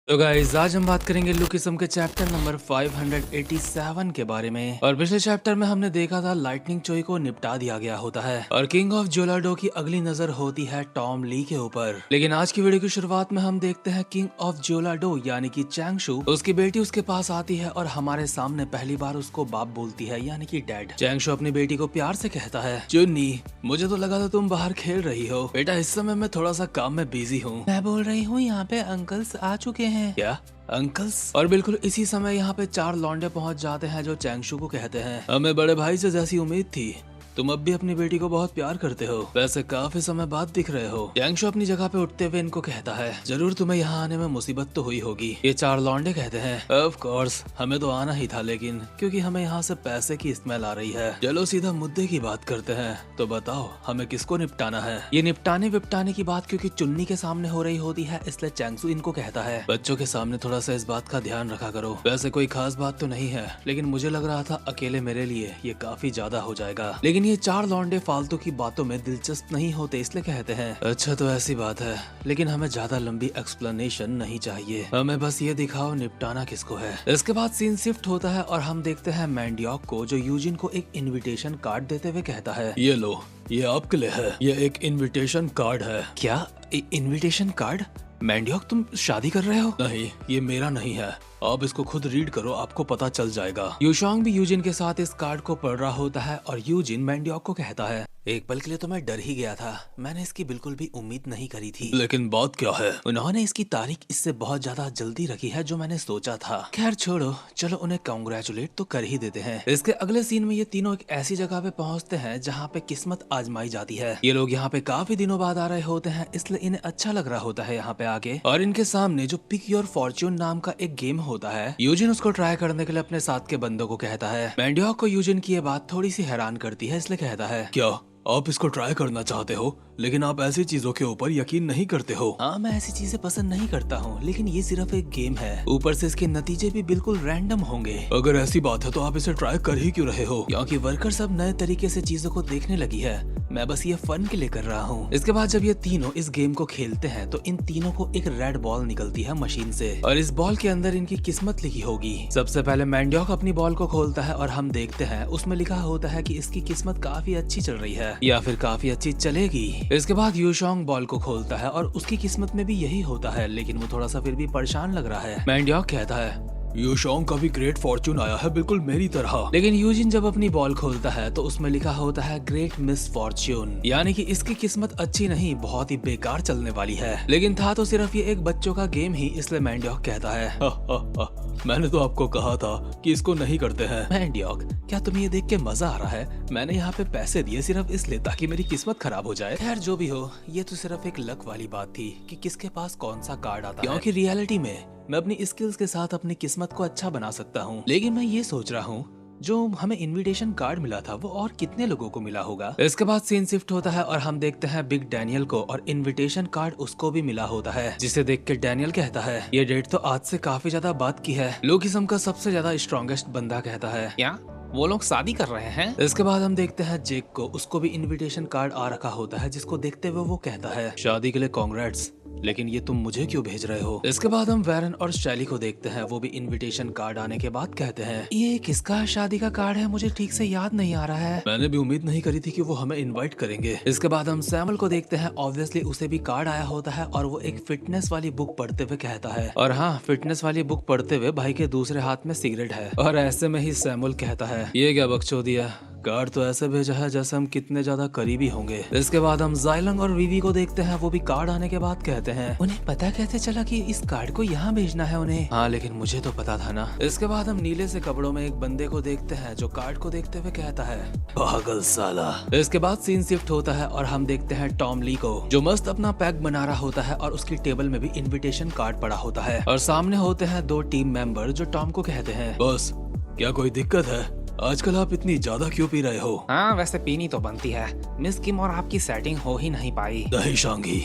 तो गाइस आज हम बात करेंगे लुकिज्म के चैप्टर नंबर 587 के बारे में। और पिछले चैप्टर में हमने देखा था लाइटनिंग चोई को निपटा दिया गया होता है और किंग ऑफ जोलाडो की अगली नजर होती है टॉम ली के ऊपर। लेकिन आज की वीडियो की शुरुआत में हम देखते हैं किंग ऑफ जोलाडो यानी कि चैंगशू, उसकी बेटी उसके पास आती है और हमारे सामने पहली बार उसको बाप बोलती है यानी कि डैड। चैंगशू अपनी बेटी को प्यार से कहता है, चुन्नी मुझे तो लगा था तुम बाहर खेल रही हो बेटा, इस समय मैं थोड़ा सा काम में बिजी हूँ। मैं बोल रही हूँ यहाँ पे अंकल्स आ चुके हैं। क्या अंकल्स? और बिल्कुल इसी समय यहाँ पे चार लौंडे पहुँच जाते हैं जो चैंगशू को कहते हैं, हमें बड़े भाई से जैसी उम्मीद थी, तुम अब भी अपनी बेटी को बहुत प्यार करते हो, वैसे काफी समय बाद दिख रहे हो। चैंगशू अपनी जगह पे उठते हुए इनको कहता है, जरूर तुम्हें यहाँ आने में मुसीबत तो हुई होगी। ये चार लौंडे कहते हैं, ऑफ कोर्स हमें तो आना ही था, लेकिन क्योंकि हमें यहाँ से पैसे की स्मेल आ रही है। चलो सीधा मुद्दे की बात करते हैं, तो बताओ हमें किसको निपटाना है। ये निपटाने विपटाने की बात क्योंकि चुन्नी के सामने हो रही होती है, इसलिए चैंगशू इनको कहता है, बच्चों के सामने थोड़ा सा इस बात का ध्यान रखा करो। वैसे कोई खास बात तो नहीं है, लेकिन मुझे लग रहा था अकेले मेरे लिए ये काफी ज्यादा हो जाएगा। लेकिन ये चार लौंडे फालतू की बातों में दिलचस्प नहीं होते, इसलिए कहते हैं, अच्छा तो ऐसी बात है, लेकिन हमें ज्यादा लंबी एक्सप्लेनेशन नहीं चाहिए, हमें बस ये दिखाओ निपटाना किसको है। इसके बाद सीन शिफ्ट होता है और हम देखते हैं मैंडियोक को, जो यूजिन को एक इनविटेशन कार्ड देते हुए कहता है, ये लो ये आपके लिए है, ये एक इनविटेशन कार्ड है। क्या इनविटेशन कार्ड? मैंडियोक तुम शादी कर रहे हो? नहीं, ये मेरा नहीं है, आप इसको खुद रीड करो, आपको पता चल जाएगा। यूशोंग भी यूजिन के साथ इस कार्ड को पढ़ रहा होता है और यूजिन मैंडियोक को कहता है, एक पल के लिए तो मैं डर ही गया था, मैंने इसकी बिल्कुल भी उम्मीद नहीं करी थी। लेकिन बात क्या है? उन्होंने इसकी तारीख इससे बहुत ज्यादा जल्दी रखी है जो मैंने सोचा था। खैर छोड़ो, चलो उन्हें कांग्रेचुलेट तो कर ही देते हैं। इसके अगले सीन में ये तीनों एक ऐसी जगह पे पहुंचते हैं जहाँ पे किस्मत आजमाई जाती है। ये लोग यहाँ पे काफी दिनों बाद आ रहे होते हैं, इसलिए इन्हें अच्छा लग रहा होता है यहाँ पे आके। और इनके सामने जो पिक योर फॉर्च्यून नाम का एक गेम होता है, यूजिन उसको ट्राई करने के लिए अपने साथ के बंदों को कहता है। मैंडियोक को यूजिन की ये बात थोड़ी सी हैरान करती है, इसलिए कहता है, क्या आप इसको ट्राई करना चाहते हो, लेकिन आप ऐसी चीजों के ऊपर यकीन नहीं करते हो। हाँ, मैं ऐसी चीजें पसंद नहीं करता हूँ, लेकिन ये सिर्फ एक गेम है, ऊपर से इसके नतीजे भी बिल्कुल रैंडम होंगे। अगर ऐसी बात है तो आप इसे ट्राई कर ही क्यों रहे हो? क्योंकि वर्कर सब नए तरीके से चीजों को देखने लगी है, मैं बस ये फन के लिए कर रहा हूँ। इसके बाद जब ये तीनों इस गेम को खेलते हैं तो इन तीनों को एक रेड बॉल निकलती है मशीन से, और इस बॉल के अंदर इनकी किस्मत लिखी होगी। सबसे पहले मैंडियोक अपनी बॉल को खोलता है और हम देखते हैं उसमें लिखा होता है कि इसकी किस्मत काफी अच्छी चल रही है या फिर काफी अच्छी चलेगी। इसके बाद यूशोंग बॉल को खोलता है और उसकी किस्मत में भी यही होता है, लेकिन वो थोड़ा सा फिर भी परेशान लग रहा है। मैंडियोक कहता है, यूशोंग का भी ग्रेट फॉर्च्यून आया है, बिल्कुल मेरी तरह। लेकिन यूजिन जब अपनी बॉल खोलता है तो उसमें लिखा होता है ग्रेट मिस फॉर्च्यून, यानी कि इसकी किस्मत अच्छी नहीं, बहुत ही बेकार चलने वाली है। लेकिन था तो सिर्फ ये एक बच्चों का गेम ही, इसलिए मैंडियोक कहता है, मैंने तो आपको कहा था कि इसको नहीं करते हैं। मैंडियोक, क्या तुम्हें ये देख के मजा आ रहा है? मैंने यहाँ पे पैसे दिए सिर्फ इसलिए ताकि मेरी किस्मत खराब हो जाए। खैर जो भी हो, ये तो सिर्फ एक लक वाली बात थी कि किसके पास कौन सा कार्ड आता है, क्योंकि रियलिटी में मैं अपनी स्किल्स के साथ अपनी किस्मत को अच्छा बना सकता हूँ। लेकिन मैं ये सोच रहा हूँ जो हमें इनविटेशन कार्ड मिला था वो और कितने लोगों को मिला होगा। इसके बाद सीन शिफ्ट होता है और हम देखते हैं बिग डैनियल को, और इनविटेशन कार्ड उसको भी मिला होता है, जिसे देख के डैनियल कहता है, ये डेट तो आज से काफी ज्यादा बात की है। लुकिज्म का सबसे ज्यादा स्ट्रॉन्गेस्ट बंदा कहता है, क्या वो लोग शादी कर रहे हैं? इसके बाद हम देखते हैं जेक को, उसको भी इनविटेशन कार्ड आ रखा होता है, जिसको देखते हुए वो कहता है, शादी के लिए कांग्रेट्स, लेकिन ये तुम मुझे क्यों भेज रहे हो? इसके बाद हम वैरन और शैली को देखते हैं, वो भी इनविटेशन कार्ड आने के बाद कहते हैं, ये किसका शादी का कार्ड है, मुझे ठीक से याद नहीं आ रहा है। मैंने भी उम्मीद नहीं करी थी कि वो हमें इनवाइट करेंगे। इसके बाद हम सैमुअल को देखते हैं, ऑब्वियसली उसे भी कार्ड आया होता है और वो एक फिटनेस वाली बुक पढ़ते हुए कहता है, और हाँ, फिटनेस वाली बुक पढ़ते हुए भाई के दूसरे हाथ में सिगरेट है। और ऐसे में ही सैमुअल कहता है, ये क्या बकचोदी है, कार्ड तो ऐसे भेजा है जैसे हम कितने ज्यादा करीबी होंगे। इसके बाद हम जाइलंग और वीवी को देखते हैं, वो भी कार्ड आने के बाद कहते हैं, उन्हें पता कैसे चला कि इस कार्ड को यहाँ भेजना है उन्हें? हाँ, लेकिन मुझे तो पता था ना। इसके बाद हम नीले से कपड़ों में एक बंदे को देखते हैं जो कार्ड को देखते हुए कहता है, पागल साला। इसके बाद सीन शिफ्ट होता है और हम देखते हैं टॉम ली को, जो मस्त अपना पैक बना रहा होता है और उसकी टेबल में भी इन्विटेशन कार्ड पड़ा होता है, और सामने होते हैं दो टीम मेंबर जो टॉम को कहते हैं, बॉस क्या कोई दिक्कत है? आजकल आप इतनी ज्यादा क्यों पी रहे हो? हाँ, वैसे पीनी तो बनती है, मिस किम और आपकी सेटिंग हो ही नहीं पाई। नहीं शांगी,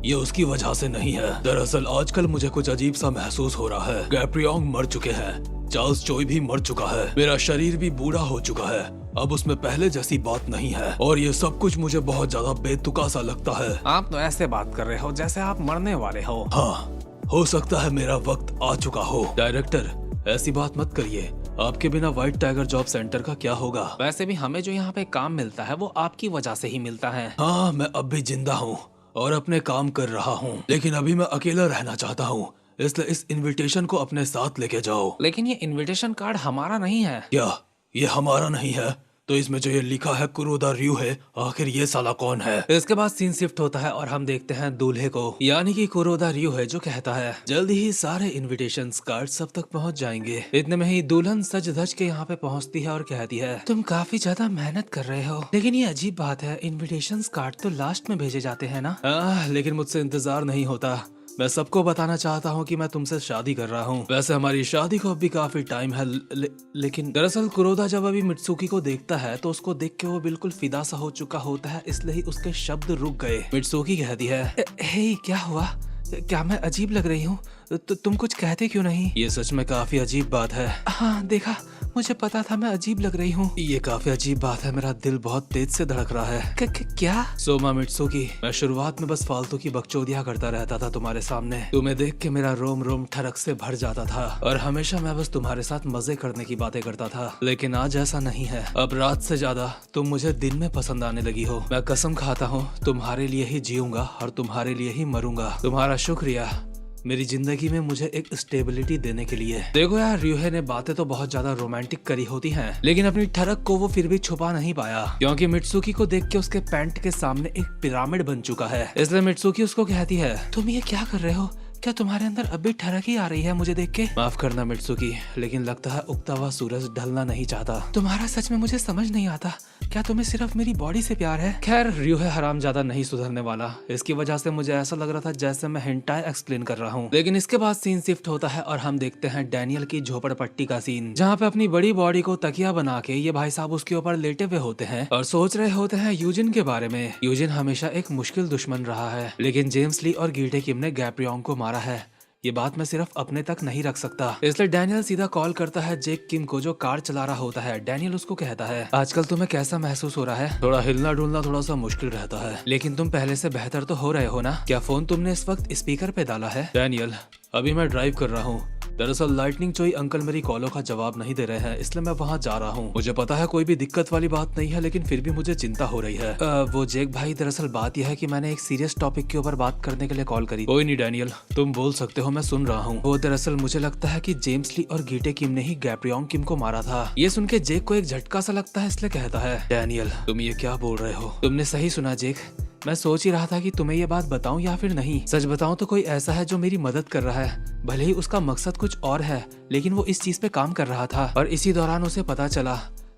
ये उसकी वजह से नहीं है। दरअसल आजकल मुझे कुछ अजीब सा महसूस हो रहा है। गैप्रियोंग मर चुके हैं, चार्ल्स चोई भी मर चुका है, मेरा शरीर भी बूढ़ा हो चुका है, अब उसमें पहले जैसी बात नहीं है, और ये सब कुछ मुझे बहुत ज्यादा बेतुका सा लगता है। आप तो ऐसे बात कर रहे हो जैसे आप मरने वाले हो। हाँ, हो सकता है मेरा वक्त आ चुका हो। डायरेक्टर, ऐसी बात मत करिए। आपके बिना व्हाइट टाइगर जॉब सेंटर का क्या होगा? वैसे भी हमें जो यहाँ पे काम मिलता है वो आपकी वजह से ही मिलता है। हाँ, मैं अब भी जिंदा हूँ और अपने काम कर रहा हूँ, लेकिन अभी मैं अकेला रहना चाहता हूँ, इसलिए इस इनविटेशन को अपने साथ लेके जाओ। लेकिन ये इनविटेशन कार्ड हमारा नहीं है। क्या ये हमारा नहीं है? तो इसमें जो ये लिखा है कुरोदा रयू है, आखिर ये साला कौन है? इसके बाद सीन शिफ्ट होता है और हम देखते हैं दूल्हे को, यानी कि कुरोदा रयू है, जो कहता है जल्दी ही सारे इनविटेशन कार्ड सब तक पहुंच जाएंगे। इतने में ही दुल्हन सज धज के यहाँ पे पहुँचती है और कहती है, तुम काफी ज्यादा मेहनत कर रहे हो, लेकिन ये अजीब बात है, इनविटेशन कार्ड तो लास्ट में भेजे जाते हैं ना। लेकिन मुझसे इंतजार नहीं होता। मैं सबको बताना चाहता हूँ कि मैं तुमसे शादी कर रहा हूँ। वैसे हमारी शादी को अभी काफी टाइम है, लेकिन दरअसल कुरोदा जब अभी मित्सुकी को देखता है तो उसको देख के वो बिल्कुल फिदा सा हो चुका होता है, इसलिए ही उसके शब्द रुक गए। मित्सुकी कहती है, हे क्या हुआ? क्या मैं अजीब लग रही हूँ? तुम कुछ कहते क्यों नहीं? ये सच में काफी अजीब बात है। हाँ देखा, मुझे पता था मैं अजीब लग रही हूँ। ये काफी अजीब बात है, मेरा दिल बहुत तेज से धड़क रहा है। क्या? सोमा मित्सुकी, मैं शुरुआत में बस फालतू की बकचोदियां करता रहता था तुम्हारे सामने। तुम्हें देख के मेरा रोम रोम ठरक से भर जाता था और हमेशा मैं बस तुम्हारे साथ मजे करने की बातें करता था, लेकिन आज ऐसा नहीं है। अब रात से ज्यादा तुम मुझे दिन में पसंद आने लगी हो। मैं कसम खाता हूँ तुम्हारे लिए ही जीऊंगा और तुम्हारे लिए ही मरूंगा। तुम्हारा शुक्रिया मेरी जिंदगी में मुझे एक स्टेबिलिटी देने के लिए। देखो यार, रियोहे ने बातें तो बहुत ज्यादा रोमांटिक करी होती हैं, लेकिन अपनी ठरक को वो फिर भी छुपा नहीं पाया, क्योंकि मित्सुकी को देख के उसके पैंट के सामने एक पिरामिड बन चुका है। इसलिए मित्सुकी उसको कहती है, तुम ये क्या कर रहे हो? क्या तुम्हारे अंदर अब भी ठरक ही आ रही है मुझे देख के? माफ करना मित्सुकी, लेकिन लगता है उगता हुआ सूरज ढलना नहीं चाहता। तुम्हारा सच में मुझे समझ नहीं आता, क्या तुम्हें सिर्फ मेरी बॉडी से प्यार है? खैर, रियोहे हराम ज्यादा नहीं सुधरने वाला। इसकी वजह से मुझे ऐसा लग रहा था जैसे मैं हेंटाई एक्सप्लेन कर रहा हूँ। लेकिन इसके बाद सीन शिफ्ट होता है और हम देखते हैं डैनियल की झोपड़पट्टी का सीन, जहाँ पे अपनी बड़ी बॉडी को तकिया बना के ये भाई साहब उसके ऊपर लेटे हुए होते हैं और सोच रहे होते हैं यूजिन के बारे में। यूजिन हमेशा एक मुश्किल दुश्मन रहा है, लेकिन जेम्स ली और गीटे किम ने गैप्रियोंग को मारा है। ये बात मैं सिर्फ अपने तक नहीं रख सकता, इसलिए डैनियल सीधा कॉल करता है जेक किम को, जो कार चला रहा होता है। डैनियल उसको कहता है, आजकल तुम्हें कैसा महसूस हो रहा है? थोड़ा हिलना डुलना थोड़ा सा मुश्किल रहता है, लेकिन तुम पहले से बेहतर तो हो रहे हो ना? क्या फोन तुमने इस वक्त स्पीकर पे डाला है? डैनियल, अभी मैं ड्राइव कर रहा हूँ। दरअसल लाइटनिंग चोई अंकल मेरी कॉलों का जवाब नहीं दे रहे हैं, इसलिए मैं वहाँ जा रहा हूँ। मुझे पता है कोई भी दिक्कत वाली बात नहीं है, लेकिन फिर भी मुझे चिंता हो रही है। वो जेक भाई, दरअसल बात यह है कि मैंने एक सीरियस टॉपिक के ऊपर बात करने के लिए कॉल करी। कोई नहीं डैनियल, तुम बोल सकते हो, मैं सुन रहा हूँ। वो दरअसल मुझे लगता है कि जेम्स ली और गीटे किम ने ही गैप्रियोंग किम को मारा था। ये सुन के जेक को एक झटका सा लगता है, इसलिए कहता है, डैनियल तुम ये क्या बोल रहे हो? तुमने सही सुना जेक, मैं सोच ही रहा था कि तुम्हें ये बात बताऊं या फिर नहीं। सच बताऊं तो कोई ऐसा है जो मेरी मदद कर रहा है, भले ही उसका मकसद कुछ और है, लेकिन वो इस चीज पे काम कर रहा था और इसी दौरान उसे पता चला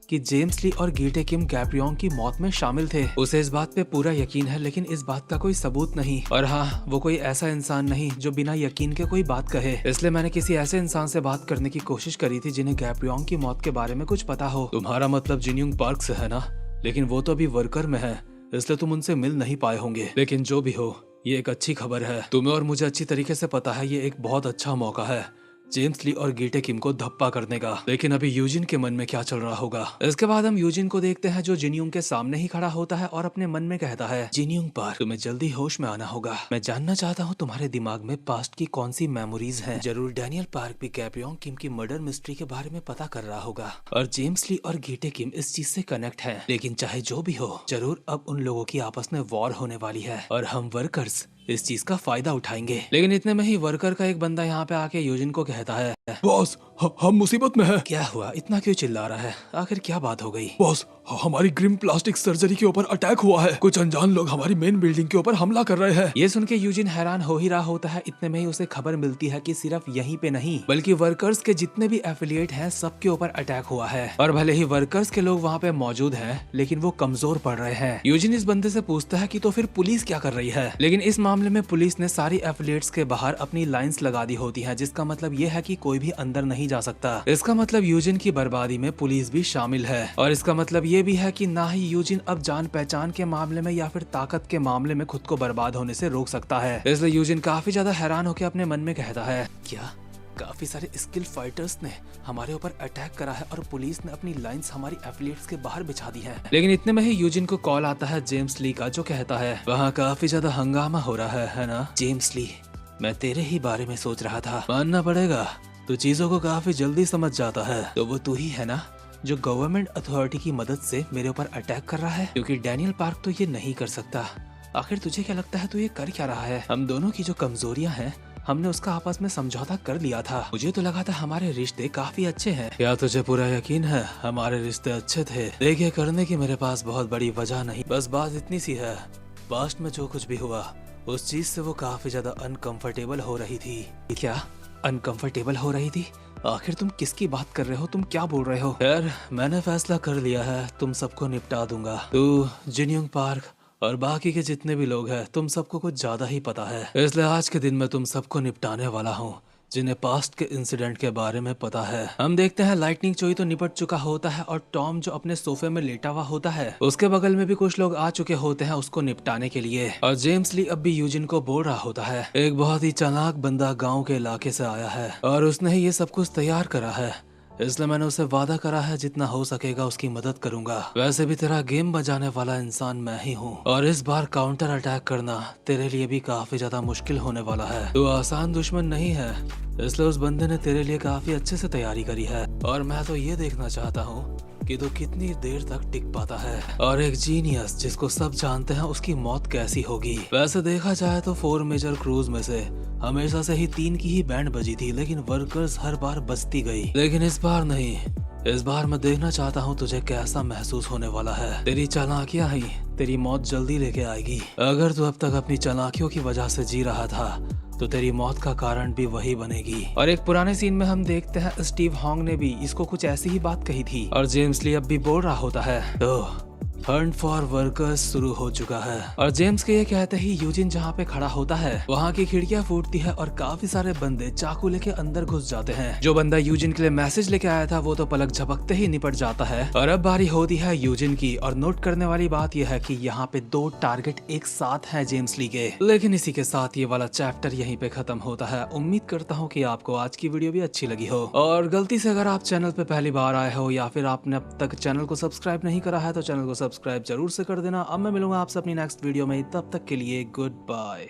कि जेम्स ली और गीटे किम गैप्रियोंग की मौत में शामिल थे। उसे इस बात पे पूरा यकीन है, लेकिन इस बात का कोई सबूत नहीं। और हाँ, वो कोई ऐसा इंसान नहीं जो बिना यकीन के कोई बात कहे, इसलिए मैंने किसी ऐसे इंसान से बात करने की कोशिश करी थी जिन्हें गैप्रियोंग की मौत के बारे में कुछ पता हो। तुम्हारा मतलब जिन्यूंग पार्क से है ना? लेकिन वो तो अभी वर्कर में है, इसलिए तुम उनसे मिल नहीं पाए होंगे। लेकिन जो भी हो, ये एक अच्छी खबर है। तुम्हें और मुझे अच्छी तरीके से पता है ये एक बहुत अच्छा मौका है जेम्स ली और गीटे किम को धप्पा करने का। लेकिन अभी यूजिन के मन में क्या चल रहा होगा? इसके बाद हम यूजिन को देखते हैं, जो जिन्यूंग के सामने ही खड़ा होता है और अपने मन में कहता है, जिन्यूंग पार्क, तुम्हें जल्दी होश में आना होगा। मैं जानना चाहता हूँ तुम्हारे दिमाग में पास्ट की कौन सी मेमोरीज हैं। जरूर डैनियल पार्क भी गैप्रियोंग किम की मर्डर मिस्ट्री के बारे में पता कर रहा होगा और जेम्स ली और गीटे किम इस चीज से कनेक्ट है। लेकिन चाहे जो भी हो, जरूर अब उन लोगों की आपस में वॉर होने वाली है और हम वर्कर्स इस चीज का फायदा उठाएंगे। लेकिन इतने में ही वर्कर का एक बंदा यहाँ पे आके यूजिन को कहता है, बॉस हम मुसीबत में हैं। क्या हुआ? इतना क्यों चिल्ला रहा है? आखिर क्या बात हो गई? बॉस, हमारी ग्रिम प्लास्टिक सर्जरी के ऊपर अटैक हुआ है। कुछ अनजान लोग हमारी मेन बिल्डिंग के ऊपर हमला कर रहे हैं। ये सुन के यूजिन हैरान हो ही रहा होता है। इतने में ही उसे खबर मिलती है कि सिर्फ यहीं पे नहीं, बल्कि वर्कर्स के जितने भी एफिलिएट हैं सबके ऊपर अटैक हुआ है। और भले ही वर्कर्स के लोग वहाँ पे मौजूद हैं, लेकिन वो कमजोर पड़ रहे हैं। यूजिन इस बंदे से पूछता है कि तो फिर पुलिस क्या कर रही है? लेकिन इस मामले में पुलिस ने सारी एफिलिएट्स के बाहर अपनी लाइंस लगा दी होती है, जिसका मतलब ये है कि कोई भी अंदर नहीं जा सकता। इसका मतलब यूजिन की बर्बादी में पुलिस भी शामिल है, और इसका मतलब ये भी है कि ना ही यूजिन अब जान पहचान के मामले में या फिर ताकत के मामले में खुद को बर्बाद होने से रोक सकता है। इसलिए यूजिन काफी ज्यादा हैरान होकर अपने मन में कहता है, क्या काफी सारे स्किल फाइटर्स ने हमारे ऊपर अटैक करा है और पुलिस ने अपनी लाइंस हमारी एफिलिएट्स के बाहर बिछा दी हैं। लेकिन इतने में ही यूजिन को कॉल आता है जेम्स ली का, जो कहता है, वहाँ काफी ज्यादा हंगामा हो रहा है ना? जेम्स ली, मैं तेरे ही बारे में सोच रहा था। मानना पड़ेगा, तू चीजों को काफी जल्दी समझ जाता है। तो वो तू ही है ना जो गवर्नमेंट अथॉरिटी की मदद से मेरे ऊपर अटैक कर रहा है? क्योंकि डैनियल पार्क तो ये नहीं कर सकता। आखिर तुझे क्या लगता है तू ये कर क्या रहा है? हम दोनों की जो कमजोरियां हैं हमने उसका आपस में समझौता कर लिया था। मुझे तो लगा था हमारे रिश्ते काफी अच्छे हैं। क्या तुझे पूरा यकीन है हमारे रिश्ते अच्छे थे? देखिए, करने की मेरे पास बहुत बड़ी वजह नहीं, बस बात इतनी सी है, पास्ट में जो कुछ भी हुआ उस चीज से वो काफी ज्यादा अनकंफर्टेबल हो रही थी। क्या अनकंफर्टेबल हो रही थी? आखिर तुम किसकी बात कर रहे हो? तुम क्या बोल रहे हो? खैर, मैंने फैसला कर लिया है, तुम सबको निपटा दूंगा। तू, जिनयोंग पार्क और बाकी के जितने भी लोग हैं, तुम सबको कुछ ज्यादा ही पता है, इसलिए आज के दिन मैं तुम सबको निपटाने वाला हूँ जिन्हें पास्ट के इंसिडेंट के बारे में पता है। हम देखते हैं लाइटनिंग चोई तो निपट चुका होता है और टॉम जो अपने सोफे में लेटा हुआ होता है उसके बगल में भी कुछ लोग आ चुके होते हैं उसको निपटाने के लिए। और जेम्स ली अब भी यूजिन को बोल रहा होता है, एक बहुत ही चालाक बंदा गाँव के इलाके से आया है और उसने ही ये सब कुछ तैयार करा है, इसलिए मैंने उसे वादा करा है जितना हो सकेगा उसकी मदद करूंगा। वैसे भी तेरा गेम बजाने वाला इंसान मैं ही हूँ और इस बार काउंटर अटैक करना तेरे लिए भी काफी ज्यादा मुश्किल होने वाला है। तू आसान दुश्मन नहीं है, इसलिए उस बंदे ने तेरे लिए काफी अच्छे से तैयारी करी है और मैं तो ये देखना चाहता हूँ कि तू कितनी देर तक टिक पाता है। और एक जीनियस जिसको सब जानते हैं उसकी मौत कैसी होगी? वैसे देखा जाए तो 4 मेजर क्रूज में से हमेशा से ही 3 की ही बैंड बजी थी, लेकिन वर्कर्स हर बार बजती गई, लेकिन इस बार नहीं। इस बार मैं देखना चाहता हूँ तुझे कैसा महसूस होने वाला है। तेरी चालाकियां ही तेरी मौत जल्दी लेके आएगी। अगर तू अब तक अपनी चालाकियों की वजह से जी रहा था तो तेरी मौत का कारण भी वही बनेगी। और एक पुराने सीन में हम देखते हैं स्टीव हॉन्ग ने भी इसको कुछ ऐसी ही बात कही थी और जेम्स ली अब भी बोल रहा होता है, तो हंट फॉर वर्कर्स शुरू हो चुका है। और जेम्स के ये कहते ही यूजिन जहाँ पे खड़ा होता है वहाँ की खिड़कियाँ फूटती है और काफी सारे बंदे चाकू लेके अंदर घुस जाते हैं। जो बंदा यूजिन के लिए मैसेज लेके आया था वो तो पलक झपकते ही निपट जाता है। और अब बारी होती है यूजिन की। और नोट करने वाली बात यह है कि यहाँ पे 2 टारगेट एक साथ हैं जेम्स ली के। लेकिन इसी के साथ ये वाला चैप्टर यहीं पे खत्म होता है। उम्मीद करता हूँ कि आपको आज की वीडियो भी अच्छी लगी हो और गलती से अगर आप चैनल पे पहली बार आए हो या फिर आपने अब तक चैनल को सब्सक्राइब नहीं करा है तो चैनल को सब्सक्राइब जरूर से कर देना। अब मैं मिलूंगा आपसे अपनी नेक्स्ट वीडियो में, तब तक के लिए गुड बाय।